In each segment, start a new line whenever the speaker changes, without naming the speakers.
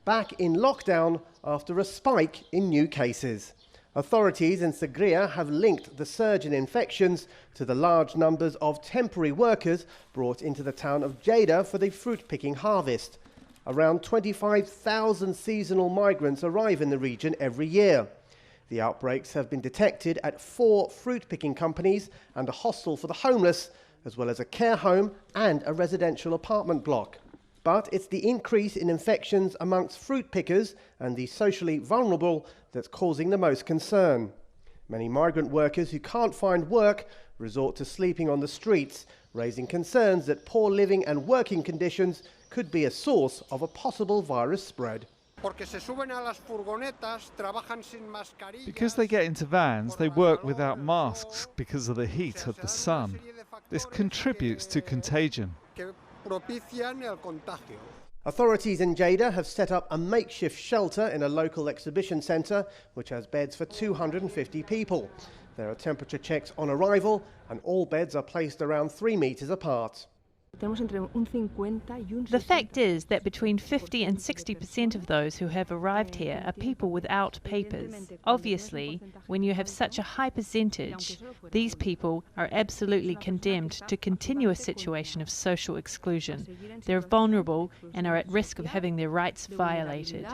back in lockdown after a spike in new cases. Authorities in Segria have linked the surge in infections to the large numbers of temporary workers brought into the town of Lleida for the fruit-picking harvest. Around 25,000 seasonal migrants arrive in the region every year. The outbreaks have been detected at 4 fruit-picking companies and a hostel for the homeless, as well as a care home and a residential apartment block. But it's the increase in infections amongst fruit pickers and the socially vulnerable that's causing the most concern. Many migrant workers who can't find work resort to sleeping on the streets, raising concerns that poor living and working conditions could be a source of a possible virus spread.
Because they get into vans, they work without masks because of the heat of the sun. This contributes to contagion.
Authorities in Lleida have set up a makeshift shelter in a local exhibition centre which has beds for 250 people. There are temperature checks on arrival and all beds are placed around 3 metres apart.
The fact is that between 50 and 60% of those who have arrived here are people without papers. Obviously, when you have such a high percentage, these people are absolutely condemned to continue a situation of social exclusion. They're vulnerable and are at risk of having their rights violated.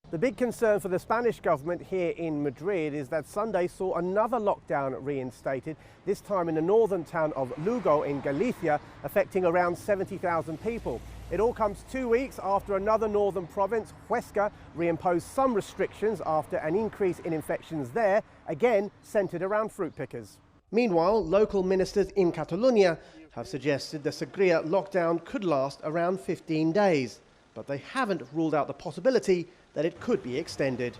The big concern for the Spanish government here in Madrid is that Sunday saw another lockdown reinstated, this time in the northern town of Lugo in Galicia, affecting around 70,000 people. It all comes 2 weeks after another northern province, Huesca, reimposed some restrictions after an increase in infections there, again centred around fruit pickers. Meanwhile, local ministers in Catalonia have suggested the Segria lockdown could last around 15 days, but they haven't ruled out the possibility that it could be extended.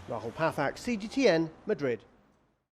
Rahul Pathak, CGTN, Madrid.